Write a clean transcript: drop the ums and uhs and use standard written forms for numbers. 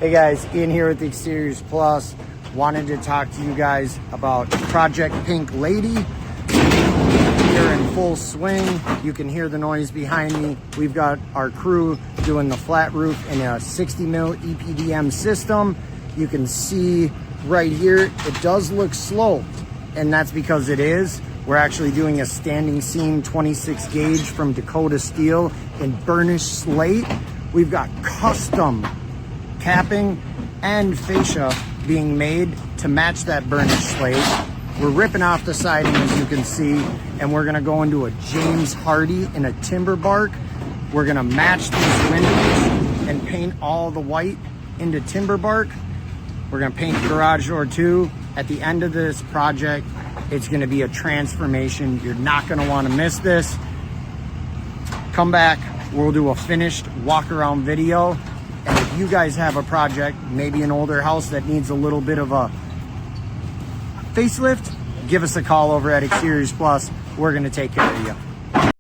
Hey guys, Ian here with Exteriors Plus. Wanted to talk to you guys about Project Pink Lady. They're in full swing. You can hear the noise behind me. We've got our crew doing the flat roof in a 60 mil EPDM system. You can see right here, it does look sloped, and that's because it is. We're actually doing a standing seam 26 gauge from Dakota Steel in burnished slate. We've got custom capping and fascia being made to match that burnished slate. We're ripping off the siding, as you can see, and we're gonna go into a James Hardy in a timber bark. We're gonna match these windows and paint all the white into timber bark. We're gonna paint the garage door too. At the end of this project, it's gonna be a transformation. You're not gonna wanna miss this. Come back, we'll do a finished walk around video. And if you guys have a project, maybe an older house that needs a little bit of a facelift, give us a call over at Exteriors Plus. We're gonna take care of you.